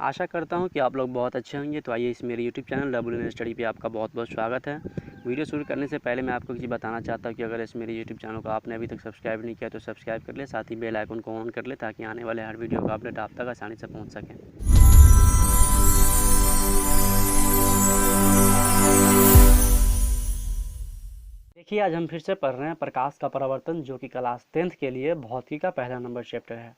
आशा करता हूँ कि आप लोग बहुत अच्छे होंगे। तो आइए इस मेरे यूट्यूब चैनल डब्ल्यू स्टडी पे आपका बहुत बहुत स्वागत है। वीडियो शुरू करने से पहले मैं आपको कुछ बताना चाहता हूँ कि अगर इस मेरे यूट्यूब चैनल को आपने अभी तक सब्सक्राइब नहीं किया तो सब्सक्राइब कर ले, साथ ही बेल आइकन को ऑन कर ले ताकि आने वाले हर वीडियो का अपडेट आप तक आसानी से पहुँच सके। देखिए, आज हम फिर से पढ़ रहे हैं प्रकाश का परावर्तन, जो कि क्लास 10th के लिए भौतिकी का पहला नंबर चैप्टर है।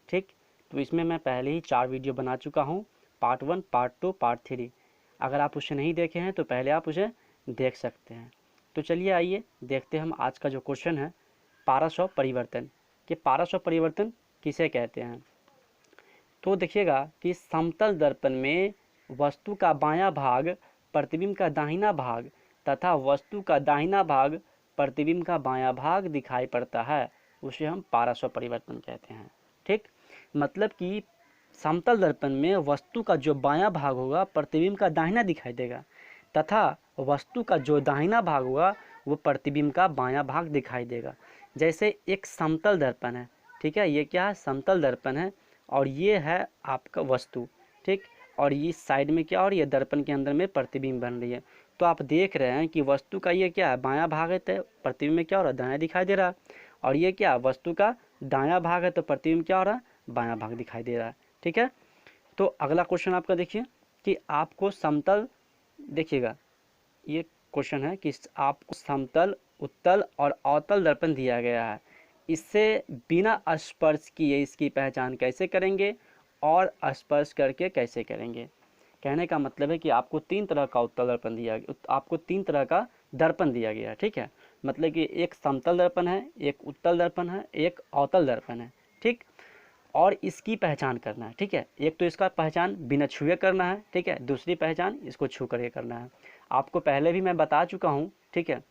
ठीक, तो इसमें मैं पहले ही 4 वीडियो बना चुका हूँ, पार्ट 1, पार्ट 2, पार्ट 3। अगर आप उसे नहीं देखे हैं तो पहले आप उसे देख सकते हैं। तो चलिए आइए देखते हैं हम आज का जो क्वेश्चन है, पारस्व परिवर्तन, कि पारस्व परिवर्तन किसे कहते हैं। तो देखिएगा कि समतल दर्पण में वस्तु का बायां भाग प्रतिबिंब का दाहिना भाग तथा वस्तु का दाहिना भाग प्रतिबिंब का बायां भाग दिखाई पड़ता है, उसे हम पारस्व परिवर्तन कहते हैं। ठीक, मतलब कि समतल दर्पण में वस्तु का जो बायां भाग होगा प्रतिबिंब का दाहिना दिखाई देगा तथा वस्तु का जो दाहिना भाग होगा वो प्रतिबिंब का बायां भाग दिखाई देगा। जैसे एक समतल दर्पण है, ठीक है, ये क्या है, समतल दर्पण है और ये है आपका वस्तु। ठीक, और ये साइड में क्या, और ये दर्पण के अंदर में प्रतिबिंब बन रही है। तो आप देख रहे हैं कि वस्तु का ये क्या है, बायां भाग है, तो प्रतिबिंब में क्या हो रहा है, दायां दिखाई दे रहा है। और ये क्या, वस्तु का दायां भाग है तो प्रतिबिंब क्या हो रहा है, बायां भाग दिखाई दे रहा है। ठीक है, तो अगला क्वेश्चन आपका देखिए कि आपको समतल, देखिएगा ये क्वेश्चन है कि आपको समतल, उत्तल और अवतल दर्पण दिया गया है, इससे बिना स्पर्श किए इसकी पहचान कैसे करेंगे और स्पर्श करके कैसे करेंगे। कहने का मतलब है कि आपको 3 तरह का उत्तल दर्पण दिया गया, आपको 3 तरह का दर्पण दिया गया है। ठीक है, मतलब कि एक समतल दर्पण है, एक उत्तल दर्पण है, एक अवतल दर्पण है। ठीक, और इसकी पहचान करना है। ठीक है, एक तो इसका पहचान बिना छुए करना है, ठीक है, दूसरी पहचान इसको छू करके करना है। आपको पहले भी मैं बता चुका हूँ, ठीक है,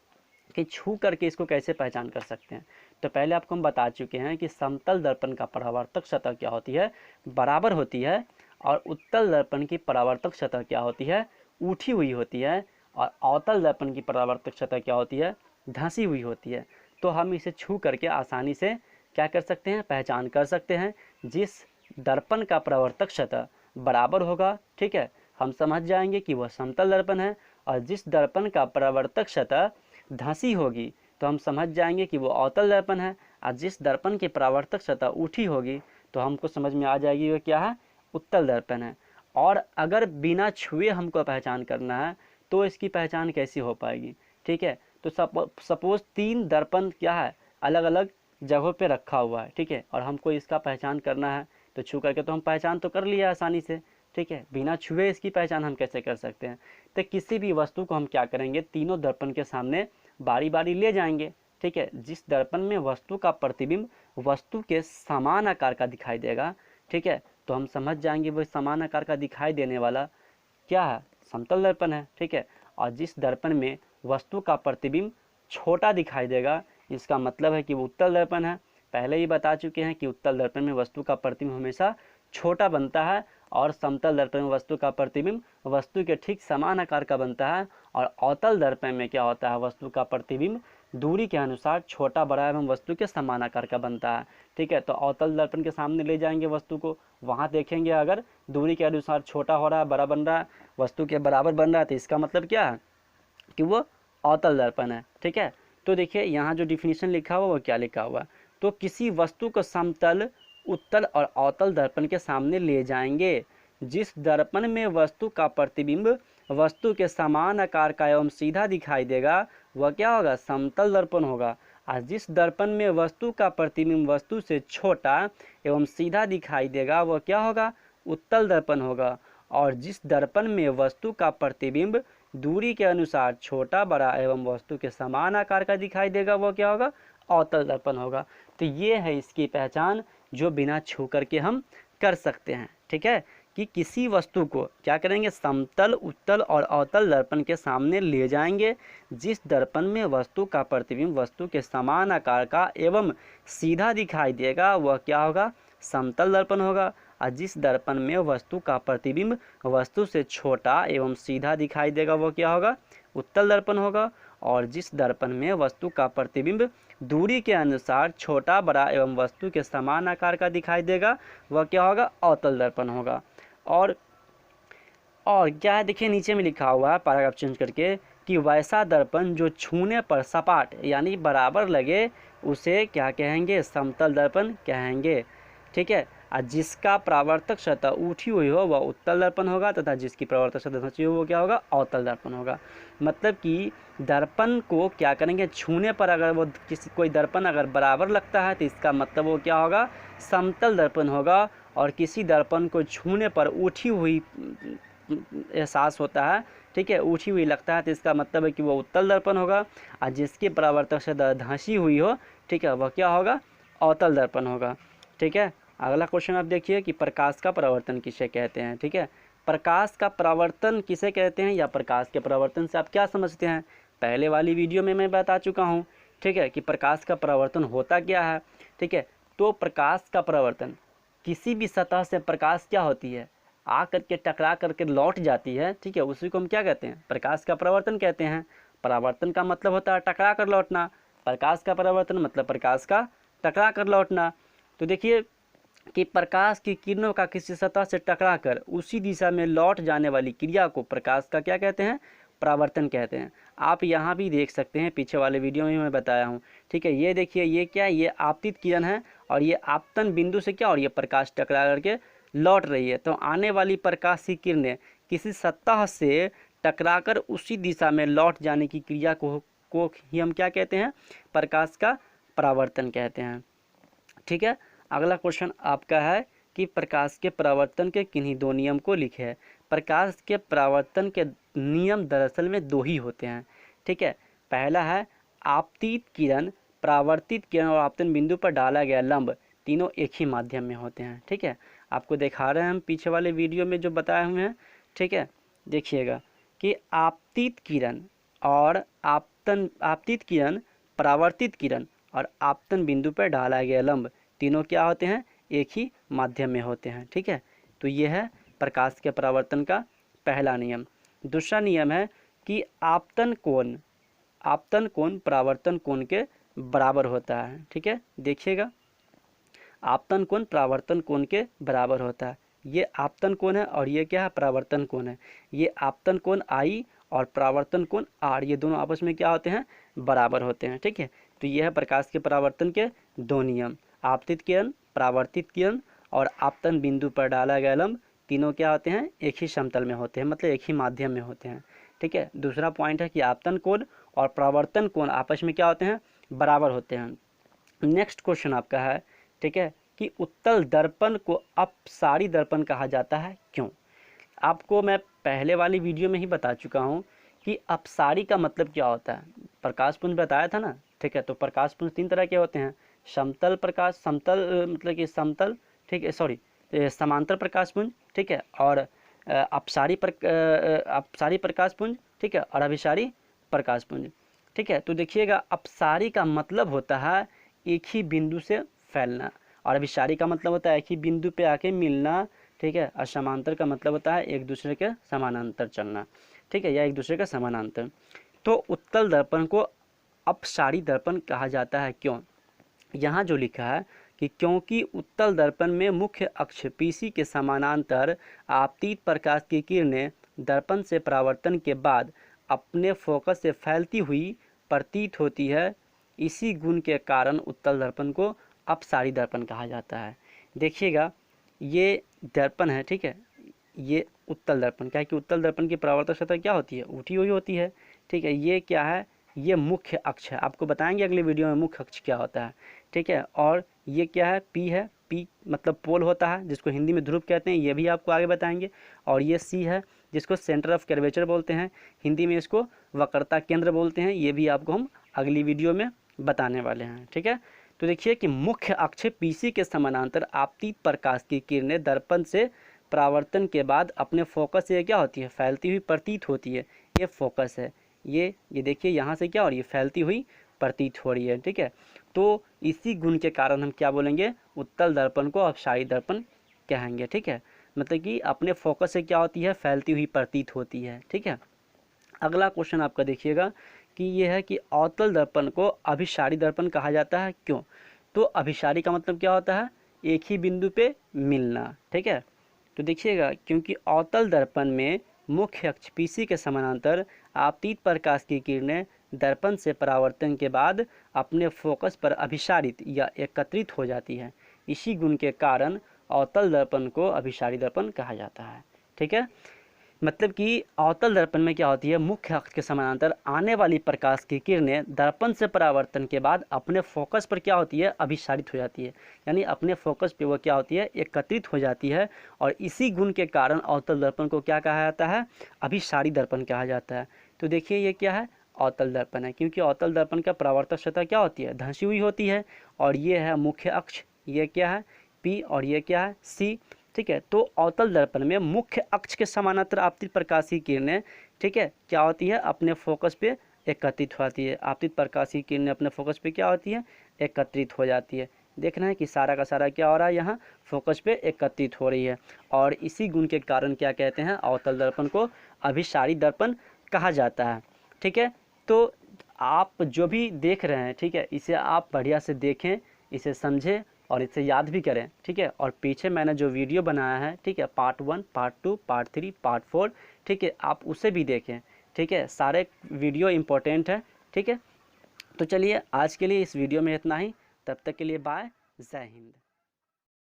कि छू करके इसको कैसे पहचान कर सकते हैं। तो पहले आपको हम बता चुके हैं कि समतल दर्पण का परावर्तक सतह क्या होती है, बराबर होती है, और उत्तल दर्पण की परावर्तक सतह क्या होती है, उठी हुई होती है, और अवतल दर्पण की परावर्तक सतह क्या होती है, धंसी हुई होती है। तो हम इसे छू करके आसानी से क्या कर सकते हैं, पहचान कर सकते हैं। जिस दर्पण का परावर्तक सतह बराबर होगा, ठीक है, हम समझ जाएंगे कि वह समतल दर्पण है, और जिस दर्पण का परावर्तक सतह धंसी होगी तो हम समझ जाएंगे कि वो अवतल दर्पण है, और जिस दर्पण की परावर्तक सतह उठी होगी तो हमको समझ में आ जाएगी वो क्या है, उत्तल दर्पण है। और अगर बिना छुए हमको पहचान करना है तो इसकी पहचान कैसी हो पाएगी। ठीक है, तो सपोज 3 दर्पण क्या है, अलग अलग जगहों पे रखा हुआ है, ठीक है, और हमको इसका पहचान करना है तो छू करके तो हम पहचान तो कर लिया आसानी से। ठीक है, बिना छुए इसकी पहचान हम कैसे कर सकते हैं। तो किसी भी वस्तु को हम क्या करेंगे, तीनों दर्पण के सामने बारी बारी ले जाएंगे। ठीक है, जिस दर्पण में वस्तु का प्रतिबिंब वस्तु के समान आकार का दिखाई देगा, ठीक है, तो हम समझ जाएंगे वो समान आकार का दिखाई देने वाला क्या है, समतल दर्पण है। ठीक है, और जिस दर्पण में वस्तु का प्रतिबिंब छोटा दिखाई देगा, इसका मतलब है कि वो उत्तल दर्पण है। पहले ही बता चुके हैं कि उत्तल दर्पण में वस्तु का प्रतिबिंब हमेशा छोटा बनता है, और समतल दर्पण में वस्तु का प्रतिबिंब वस्तु के ठीक समान आकार का बनता है। और अवतल दर्पण में क्या होता है, वस्तु का प्रतिबिंब दूरी के अनुसार छोटा बड़ा एवं वस्तु के समान आकार का बनता है। ठीक है, तो अवतल दर्पण के सामने ले जाएंगे वस्तु को, वहाँ देखेंगे अगर दूरी के अनुसार छोटा हो रहा है, बड़ा बन रहा है, वस्तु के बराबर बन रहा है, तो इसका मतलब क्या है कि वो अवतल दर्पण है। ठीक है, तो देखिए यहाँ जो डिफिनीशन लिखा हुआ वो क्या लिखा हुआ, तो किसी वस्तु को समतल, उत्तल और अवतल दर्पण के सामने ले जाएंगे जिस दर्पण में वस्तु का प्रतिबिंब वस्तु के समान आकार का एवं सीधा दिखाई देगा वह क्या होगा, समतल दर्पण होगा। और जिस दर्पण में वस्तु का प्रतिबिंब वस्तु से छोटा एवं सीधा दिखाई देगा वह क्या होगा, उत्तल दर्पण होगा। और जिस दर्पण में वस्तु का प्रतिबिंब दूरी के अनुसार छोटा बड़ा एवं वस्तु के समान आकार का दिखाई देगा वह क्या होगा, अवतल दर्पण होगा। तो ये है इसकी पहचान जो बिना छू करके हम कर सकते हैं। ठीक है, कि किसी वस्तु को क्या करेंगे, समतल, उत्तल और अवतल दर्पण के सामने ले जाएंगे जिस दर्पण में वस्तु का प्रतिबिंब वस्तु के समान आकार का एवं सीधा दिखाई देगा वह क्या होगा, समतल दर्पण होगा। और जिस दर्पण में वस्तु का प्रतिबिंब वस्तु से छोटा एवं सीधा दिखाई देगा वह क्या होगा, उत्तल दर्पण होगा। और जिस दर्पण में वस्तु का प्रतिबिंब दूरी के अनुसार छोटा बड़ा एवं वस्तु के समान आकार का दिखाई देगा वह क्या होगा, अवतल दर्पण होगा। और क्या है, देखिए नीचे में लिखा हुआ है पैराग्राफ चेंज करके कि वैसा दर्पण जो छूने पर सपाट यानी बराबर लगे उसे क्या कहेंगे, समतल दर्पण कहेंगे। ठीक है, और जिसका परावर्तक सतह उठी हुई हो वह उत्तल दर्पण होगा तथा जिसकी परावर्तक सतह धंसी हो वो क्या होगा, अवतल दर्पण होगा। मतलब कि दर्पण को क्या करेंगे, छूने पर अगर वो कोई दर्पण अगर बराबर लगता है तो इसका मतलब वो क्या होगा, समतल दर्पण होगा। और किसी दर्पण को छूने पर उठी हुई एहसास होता है, ठीक है, उठी हुई लगता है तो इसका मतलब है कि वो उत्तल दर्पण होगा। और जिसकी परावर्तक से धंसी हुई हो, ठीक है, वह क्या होगा, अवतल दर्पण होगा। ठीक है, अगला क्वेश्चन आप देखिए कि प्रकाश का परावर्तन किसे कहते हैं। ठीक है, प्रकाश का परावर्तन किसे कहते हैं या प्रकाश के परावर्तन से आप क्या समझते हैं, पहले वाली वीडियो में मैं बता चुका हूँ। ठीक है, कि प्रकाश का परावर्तन होता क्या है। ठीक है, तो प्रकाश का परावर्तन, किसी भी सतह से प्रकाश क्या होती है, आ करके टकरा करके लौट जाती है। ठीक है, उसी को हम क्या कहते हैं, प्रकाश का परावर्तन कहते हैं। परावर्तन का मतलब होता है टकरा कर लौटना, प्रकाश का परावर्तन मतलब प्रकाश का टकरा कर लौटना। तो देखिए कि प्रकाश की किरणों का किसी सतह से टकराकर उसी दिशा में लौट जाने वाली क्रिया को प्रकाश का क्या कहते हैं, परावर्तन कहते हैं। आप यहाँ भी देख सकते हैं, पीछे वाले वीडियो में मैं बताया हूँ। ठीक है, ये देखिए ये क्या है, ये आपतित किरण है और ये आपतन बिंदु से क्या, और ये प्रकाश टकरा करके लौट रही है। तो आने वाली प्रकाश की किरणें किसी सतह से टकराकर उसी दिशा में लौट जाने की क्रिया को ही हम क्या कहते हैं, प्रकाश का परावर्तन कहते हैं। ठीक है, अगला क्वेश्चन आपका है कि प्रकाश के परावर्तन के किन्हीं दो नियम को लिखे। प्रकाश के परावर्तन के नियम दरअसल में दो ही होते हैं। ठीक है, पहला है आपतित किरण, परावर्तित किरण और आपतन बिंदु पर डाला गया लंब तीनों एक ही माध्यम में होते हैं। ठीक है, आपको दिखा रहे हैं हम पीछे वाले वीडियो में जो बताए हुए हैं। ठीक है, देखिएगा कि आपतित किरण और आपतित किरण, परावर्तित किरण और आपतन बिंदु पर डाला गया लंब तीनों क्या होते हैं, एक ही माध्यम में होते हैं। ठीक है, तो ये है प्रकाश के परावर्तन का पहला नियम। दूसरा नियम है कि आपतन कोण परावर्तन कोण के बराबर होता है। ठीक है, देखिएगा आपतन कोण परावर्तन कोण के बराबर होता है। ये आपतन कोण है और ये क्या है, परावर्तन कोण है। ये आपतन कोण I और परावर्तन कोण R, ये दोनों आपस में क्या होते हैं, बराबर होते हैं। ठीक है, तो ये है प्रकाश के परावर्तन के दो नियम, आपतित किरण, परावर्तित किरण और आपतन बिंदु पर डाला गया लंब तीनों क्या होते हैं, एक ही समतल में होते हैं, मतलब एक ही माध्यम में होते हैं। ठीक है, दूसरा पॉइंट है कि आपतन कोण और परावर्तन कोण आपस में क्या होते हैं, बराबर होते हैं। नेक्स्ट क्वेश्चन आपका है, ठीक है, कि उत्तल दर्पण को अपसारी दर्पण कहा जाता है, क्यों। आपको मैं पहले वाली वीडियो में ही बता चुका हूँ कि अपसारी का मतलब क्या होता है, प्रकाश पुंज बताया था ना। ठीक है, तो प्रकाश पुंज तीन तरह के होते हैं, समतल प्रकाश, समतल मतलब कि समतल, ठीक है, सॉरी समांतर प्रकाश पुंज, ठीक है, और अपसारी प्रकाश पुंज, ठीक है, और अभिसारी प्रकाश पुंज। ठीक है, तो देखिएगा अपसारी का मतलब होता है एक ही बिंदु से फैलना और अभिसारी का मतलब होता है एक ही बिंदु पे आके मिलना। ठीक है, और समांतर का मतलब होता है एक दूसरे के समानांतर चलना। ठीक है, या एक दूसरे का समानांतर। तो उत्तल दर्पण को अपसारी दर्पण कहा जाता है, क्यों। यहाँ जो लिखा है कि क्योंकि उत्तल दर्पण में मुख्य अक्ष PC के समानांतर आपतित प्रकाश की किरणें दर्पण से परावर्तन के बाद अपने फोकस से फैलती हुई प्रतीत होती है। इसी गुण के कारण उत्तल दर्पण को अपसारी दर्पण कहा जाता है। देखिएगा ये दर्पण है, ठीक है, ये उत्तल दर्पण, क्या है कि उत्तल दर्पण की परावर्तक सतह क्या होती है, उठी हुई होती है। ठीक है, ये क्या है, ये मुख्य अक्ष है, आपको बताएंगे अगले वीडियो में मुख्य अक्ष क्या होता है। ठीक है, और ये क्या है, P है, P मतलब पोल होता है जिसको हिंदी में ध्रुव कहते हैं, ये भी आपको आगे बताएंगे। और ये C है जिसको सेंटर ऑफ कर्वेचर बोलते हैं, हिंदी में इसको वक्रता केंद्र बोलते हैं, ये भी आपको हम अगली वीडियो में बताने वाले हैं। ठीक है, तो देखिए कि मुख्य अक्ष PC के समानांतर आपतित प्रकाश की किरणें दर्पण से परावर्तन के बाद अपने फोकस से क्या होती है, फैलती हुई प्रतीत होती है। ये फोकस है, ये देखिए यहाँ से क्या हो रही है, फैलती हुई प्रतीत हो रही है। ठीक है, तो इसी गुण के कारण हम क्या बोलेंगे, उत्तल दर्पण को अपसारी दर्पण कहेंगे। ठीक है, मतलब कि अपने फोकस से क्या होती है, फैलती हुई प्रतीत होती है। ठीक है, अगला क्वेश्चन आपका देखिएगा कि यह है कि अवतल दर्पण को अभिसारी दर्पण कहा जाता है, क्यों। तो अभिसारी का मतलब क्या होता है, एक ही बिंदु पे मिलना। ठीक है, तो देखिएगा, क्योंकि अवतल दर्पण में मुख्य अक्ष PC के समानांतर आपतित प्रकाश की किरणें दर्पण से परावर्तन के बाद अपने फोकस पर अभिसारित या एकत्रित हो जाती है। इसी गुण के कारण अवतल दर्पण को अभिसारी दर्पण कहा जाता है। ठीक है, मतलब कि अवतल दर्पण में क्या होती है, मुख्य अक्ष के समानांतर आने वाली प्रकाश की किरणें दर्पण से परावर्तन के बाद अपने फोकस पर क्या होती है, अभिसारित हो जाती है, यानी अपने फोकस पे वो क्या होती है, एकत्रित हो जाती है। और इसी गुण के कारण अवतल दर्पण को क्या कहा जाता है, अभिसारी दर्पण कहा जाता है। तो देखिए ये क्या है, अवतल दर्पण है, क्योंकि अवतल दर्पण का परावर्तक सतह क्या होती है, धंसी हुई होती है। और ये है मुख्य अक्ष, ये क्या है P और ये क्या है C। ठीक है, तो अवतल दर्पण में मुख्य अक्ष के समानांतर आपतित प्रकाश की किरणें, ठीक है, क्या होती है, अपने फोकस पे एकत्रित होती है। आपतित प्रकाश की किरणें अपने फोकस पे क्या होती है, एकत्रित हो जाती है। देखना है कि सारा का सारा क्या हो रहा है, यहाँ फोकस पे एकत्रित हो रही है। और इसी गुण के कारण क्या कहते हैं, अवतल दर्पण को अभिसारी दर्पण कहा जाता है। ठीक है, तो आप जो भी देख रहे हैं, ठीक है, इसे आप बढ़िया से देखें, इसे समझें और इसे याद भी करें। ठीक है, और पीछे मैंने जो वीडियो बनाया है, ठीक है, पार्ट 1, पार्ट 2, पार्ट 3, पार्ट 4, ठीक है, आप उसे भी देखें। ठीक है, सारे वीडियो इम्पोर्टेंट है। ठीक है, तो चलिए आज के लिए इस वीडियो में इतना ही। तब तक के लिए बाय, जय हिंद।